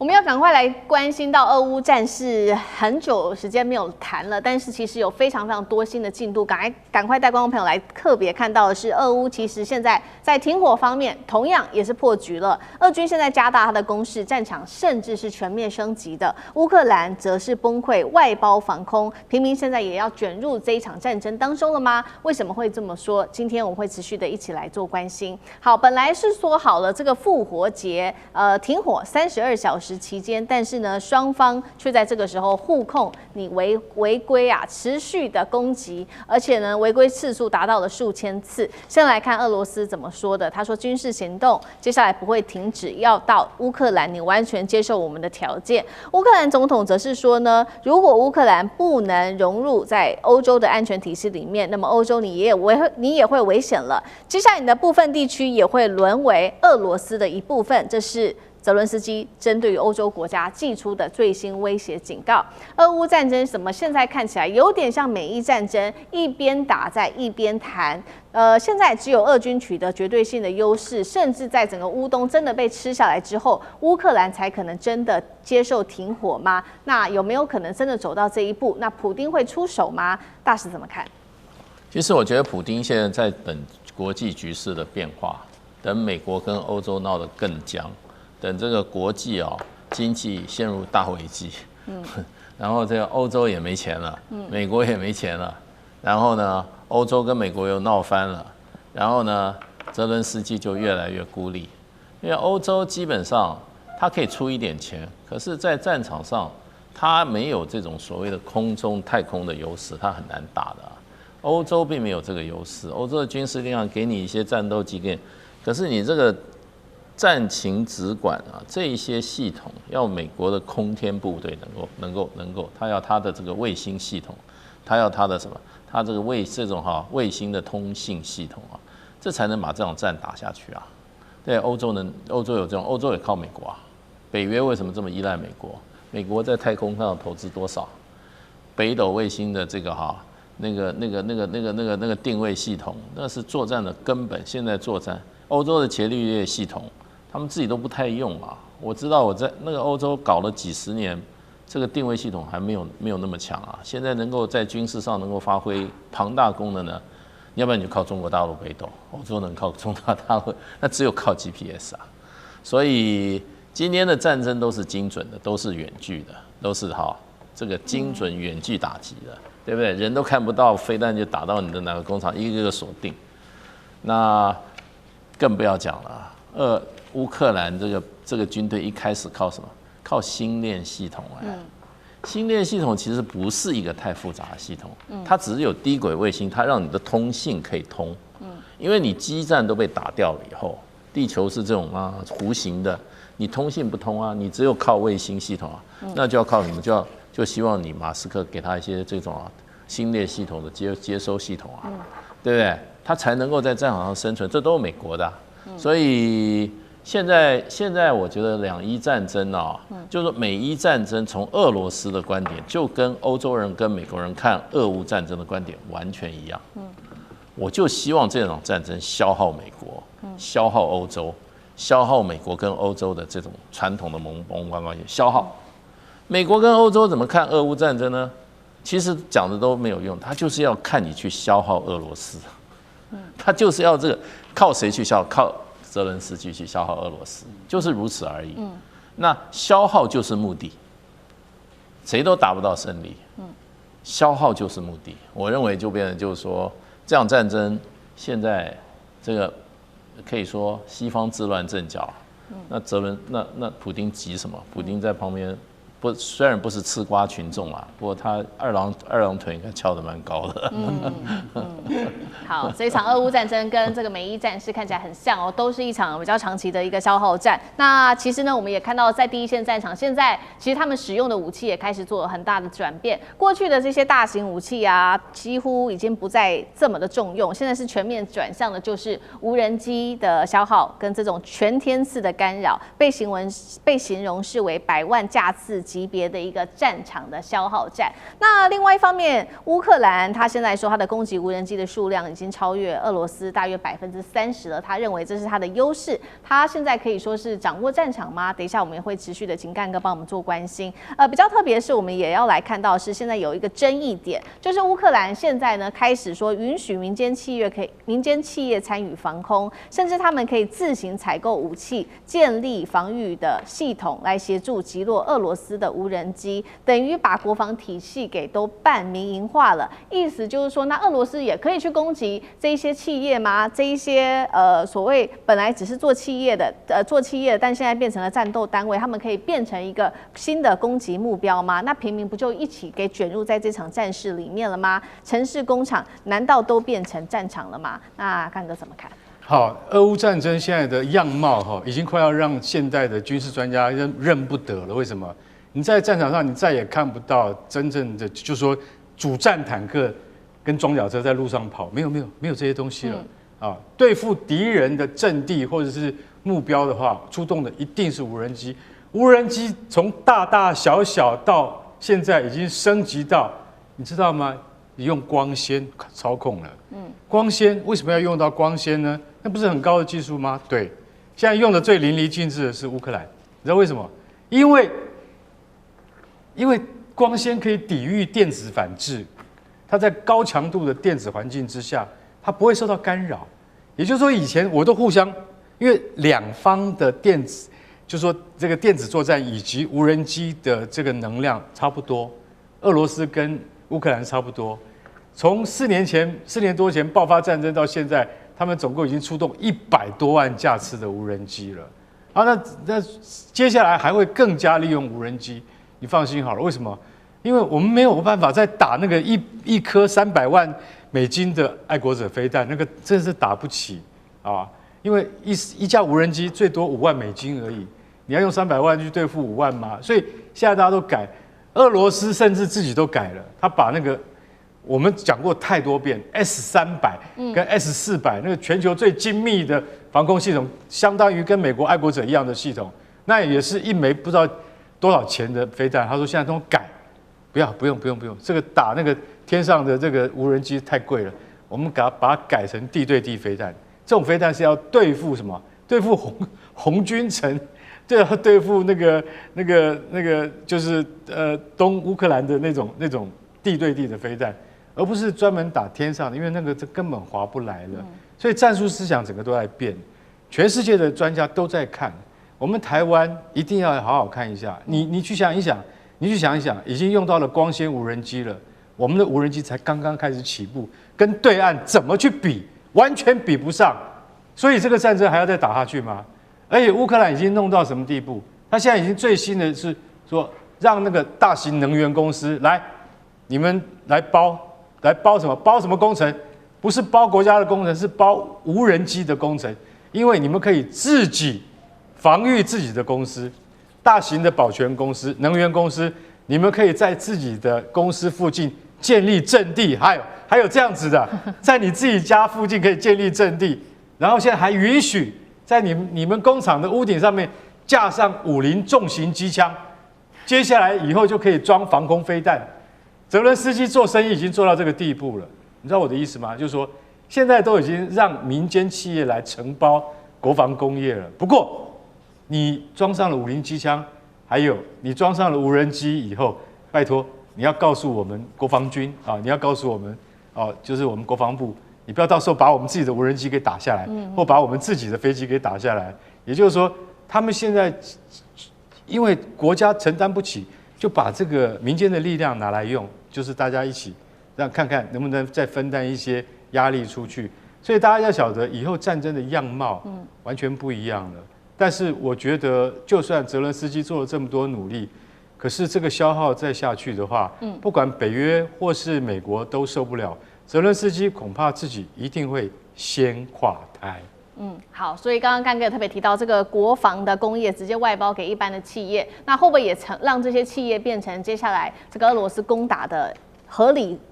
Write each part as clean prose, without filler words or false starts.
們要趕快來關心到俄烏戰事，很久時間沒有談了，但是其實有非常多新的進度，趕快帶觀眾朋友來特別看到的是，俄烏其實現在在停火方面同樣也是破局了。俄軍現在加大他的攻勢，戰場甚至是全面升級的。烏克蘭則是崩潰，外包防空，平民現在也要捲入這一場戰爭當中了嗎？為什麼會這麼說？今天我們會持續的一起來做關心。好，本來是說好了這個復活節停火32小時期間，但是呢，雙方卻在這個時候互控你違規啊，持續的攻擊，而且呢，違規次數達到了數千次。先來看俄羅斯怎麼說的，他說軍事行動接下來不會停止，要到烏克蘭你完全接受我們的條件。烏克蘭總統則是說呢，如果烏克蘭不能融入在歐洲的安全體系裡面，那麼歐洲你也會危險了。接下來你的部分地區也會淪為俄羅斯的一部分，這是澤倫斯基針對於歐洲國家祭出的最新威脅警告。俄烏戰爭怎麼現在看起來有點像美伊戰爭，一邊打在一邊談。現在只有俄軍取得絕對性的優勢，甚至在整個烏東真的被吃下來之後，烏克蘭才可能真的接受停火嗎？那有沒有可能真的走到這一步？那普丁會出手嗎？大使怎麼看？其實我覺得普丁現在在等國際局勢的變化，等美國跟歐洲鬧得更僵。等這個國際經濟陷入大危機，然後這個歐洲也沒錢了，美國也沒錢了，然後呢，歐洲跟美國又鬧翻了，然後呢，澤倫斯基就越來越孤立，因為歐洲基本上他可以出一點錢，可是，在戰場上他沒有這種所謂的空中太空的優勢，他很難打的。歐洲並沒有這個優勢，歐洲的軍事力量給你一些戰鬥機構，可是你這個戰情指管啊，這一些系統要美國的空天部隊能夠，他要他的這個衛星系統，他要他的什麼？他這個這種衛星的通信系統啊，這才能把這場戰打下去啊。對，歐洲有這種，歐洲也靠美國啊。北約為什麼這麼依賴美國？美國在太空上投資多少？北斗衛星的這個那個定位系統，那是作戰的根本。現在作戰，歐洲的伽利略系統。他們自己都不太用啊！我知道我在那個歐洲搞了幾十年，這個定位系統還沒有那麼強啊。現在能夠在軍事上能夠發揮龐大功能呢，要不然你就靠中國大陸北斗，歐洲能靠中國大陸，那只有靠 GPS 啊。所以今天的戰爭都是精準的，都是遠距的，都是這個精準遠距打擊的，對不對？人都看不到，飛彈就打到你的哪個工廠，一個個鎖定。那更不要講了，烏克蘭這個軍隊一開始靠什麼？靠星鏈系統星鏈系統其實不是一個太複雜的系統，它只是有低軌衛星，它讓你的通信可以通。因為你基站都被打掉了以後，地球是這種弧形的，你通信不通啊，你只有靠衛星系統啊，那就要靠什麼？就希望你馬斯克給他一些這種星鏈系統的接收系統啊，對不對？他才能夠在戰場上生存，這都是美國的所以。現在我覺得兩伊戰爭就是美伊戰爭，從俄羅斯的觀點，就跟歐洲人跟美國人看俄烏戰爭的觀點完全一樣。我就希望這場戰爭消耗美國，消耗歐洲，消耗美國跟歐洲的這種傳統的盟邦關係，消耗。美國跟歐洲怎麼看俄烏戰爭呢？其實講的都沒有用，他就是要看你去消耗俄羅斯，他就是要這個靠誰去消耗？靠澤倫斯基去消耗俄羅斯，就是如此而已。那消耗就是目的，誰都達不到勝利。消耗就是目的。我認為就變成就是說，這場戰爭現在這個可以說西方自亂陣腳。那普丁急什麼？普丁在旁邊。雖然不是吃瓜群眾啊，不過他二郎腿應該翹得蠻高的。好，這一場俄烏戰爭跟這個美伊戰事看起來很像哦，都是一場比較長期的一個消耗戰。那其實呢，我們也看到在第一線戰場，現在其實他們使用的武器也開始做了很大的轉變。過去的這些大型武器啊，幾乎已經不再這麼的重用，現在是全面轉向的，就是無人機的消耗跟這種全天次的干擾，被形容是為100萬架次級別的一個戰場的消耗戰。那另外一方面，烏克蘭他現在說他的攻擊無人機機的數量已經超越俄羅斯大約30%了。他認為這是他的優勢。他現在可以說是掌握戰場嗎？等一下我們也會持續的請幹哥幫我們做關心。比較特別的是，我們也要來看到是現在有一個爭議點，就是烏克蘭現在呢開始說允許民間企業參與防空，甚至他們可以自行採購武器，建立防禦的系統來協助擊落俄羅斯的無人機，等於把國防體系給都半民營化了。意思就是說，那俄羅斯也可以去攻擊這一些企業嗎？這一些所謂本來只是做企業的，但現在變成了戰鬥單位，他們可以變成一個新的攻擊目標嗎？那平民不就一起給捲入在這場戰事裡面了嗎？城市工廠難道都變成戰場了嗎？那幹哥怎麼看？好，俄烏戰爭現在的樣貌已經快要讓現代的軍事專家認不得了。為什麼？你在戰場上，你再也看不到真正的，就是說主戰坦克跟裝甲車在路上跑，沒有這些東西了。啊，對付敵人的陣地或者是目標的話，出動的一定是無人機。無人機從大大小小到現在已經升級到，你知道嗎？你用光纖操控了。光纖為什麼要用到光纖呢？那不是很高的技術嗎？对，現在用的最淋漓盡致的是烏克蘭，你知道為什麼？因為光纖可以抵禦電子反制，它在高強度的電子環境之下，它不會受到干擾。也就是說，以前我都互相，因為兩方的電子，就是說這個電子作戰以及無人機的這個能量差不多，俄羅斯跟烏克蘭差不多。從4年多前爆發戰爭到現在，他們總共已經出動100多萬架次的無人機了。啊，那接下來還會更加利用無人機，你放心好了。為什麼？因為我們沒有辦法再打那個一顆300萬美金的愛國者飛彈，那個真是打不起啊！因為一架無人機最多5萬美金而已，你要用300萬去對付5萬嗎？所以現在大家都改，俄羅斯甚至自己都改了，他把那個我們講過太多遍 S300跟 S400那個全球最精密的防空系統，相當於跟美國愛國者一樣的系統，那也是一枚不知道多少錢的飛彈。他說現在都改，不用，這個打那個天上的這個無人機太貴了，我們把它改成地對地飛彈。這種飛彈是要對付什麼？對付紅軍城，對付那個就是東烏克蘭的那種地對地的飛彈，而不是專門打天上的，因為那個這根本划不來了。所以戰術思想整個都在變，全世界的專家都在看，我們台灣一定要好好看一下。你去想一想，已經用到了光纖無人機了，我們的無人機才剛刚開始起步，跟對岸怎麼去比，完全比不上。所以這個戰爭還要再打下去嗎？而且烏克蘭已經弄到什麼地步？他現在已經最新的是說，讓那個大型能源公司來，你們來包什麼？包什麼工程？不是包國家的工程，是包無人機的工程。因為你們可以自己防禦自己的公司，大型的保全公司、能源公司，你們可以在自己的公司附近建立陣地。還有這樣子的，在你自己家附近可以建立陣地，然後現在還允許在你們工廠的屋頂上面架上50重型機槍，接下來以後就可以裝防空飛彈。澤倫斯基做生意已經做到這個地步了，你知道我的意思嗎？就是說，現在都已經讓民間企業來承包國防工業了。不過，你裝上了50機槍，還有你裝上了無人機以後，拜托你要告訴我們國防軍啊，你要告訴我們就是我們國防部，你不要到時候把我們自己的無人機給打下來，或把我們自己的飛機給打下來。也就是說，他們現在因為國家承擔不起，就把這個民間的力量拿來用，就是大家一起讓看看能不能再分擔一些壓力出去。所以大家要曉得，以後戰爭的樣貌完全不一樣了。但是我覺得，就算澤倫斯基做了這麼多努力，可是這個消耗再下去的話，不管北約或是美國都受不了。澤倫斯基恐怕自己一定會先垮台。好，所以剛剛幹哥也特別提到，這個國防的工業直接外包給一般的企業，那会不會也讓這些企業變成接下來這個俄羅斯攻打的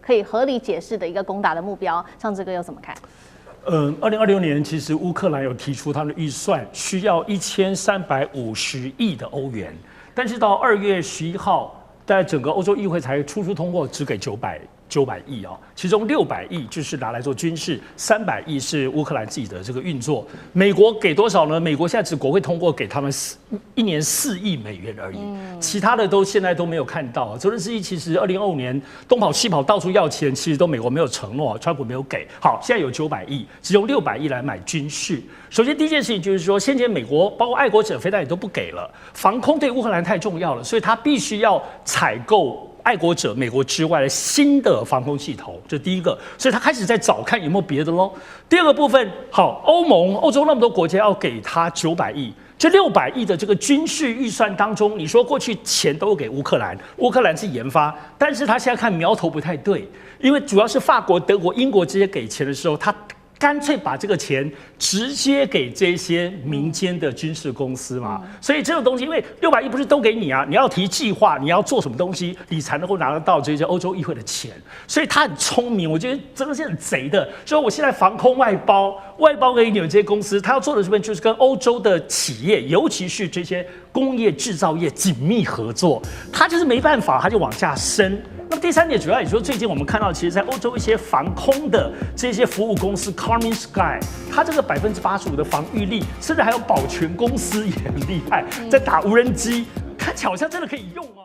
可以合理解釋的一個攻打的目標？上志哥又怎麼看？2026年其實烏克蘭有提出他們的預算需要1350億的歐元，但是到2月11號，在整個歐洲議會才初通過，只給900 900億哦，其中600億就是拿來做軍事，300億是烏克蘭自己的這個運作。美國給多少呢？美國現在只國會通過給他們1年4億美元而已，其他的現在都沒有看到。澤倫斯基其實2025年東跑西跑到處要錢，其實都美國沒有承諾，川普沒有給。好，現在有900億，只用600億來買軍事。首先第一件事情就是說，先前美國包括愛國者飛彈也都不給了，防空對烏克蘭太重要了，所以他必須要採購愛國者美國之外的新的防空系統，這第一個，所以他開始在找看有沒有別的嘍。第二個部分，好，歐洲那麼多國家要給他900億，這600億的這個軍事預算當中，你說過去錢都給烏克蘭，烏克蘭是研發，但是他現在看苗頭不太對，因為主要是法國、德國、英國這些給錢的時候，他乾脆把這個錢直接給這些民間的軍事公司嘛，所以這種東西，因為600億不是都給你啊，你要提計劃，你要做什麼東西，你才能夠拿得到這些歐洲議會的錢。所以他很聰明，我覺得真的是很賊的。所以我現在防空外包給你們這些公司，他要做的是不是就是跟歐洲的企業，尤其是這些工業製造業緊密合作？他就是沒辦法，他就往下伸。那麼第三點，主要也就是說，最近我們看到，其實，在歐洲一些防空的這些服務公司 ，Karmin Sky， 它這個85%的防禦力，甚至還有保全公司也很厲害，在打無人機，看起來好像真的可以用哦。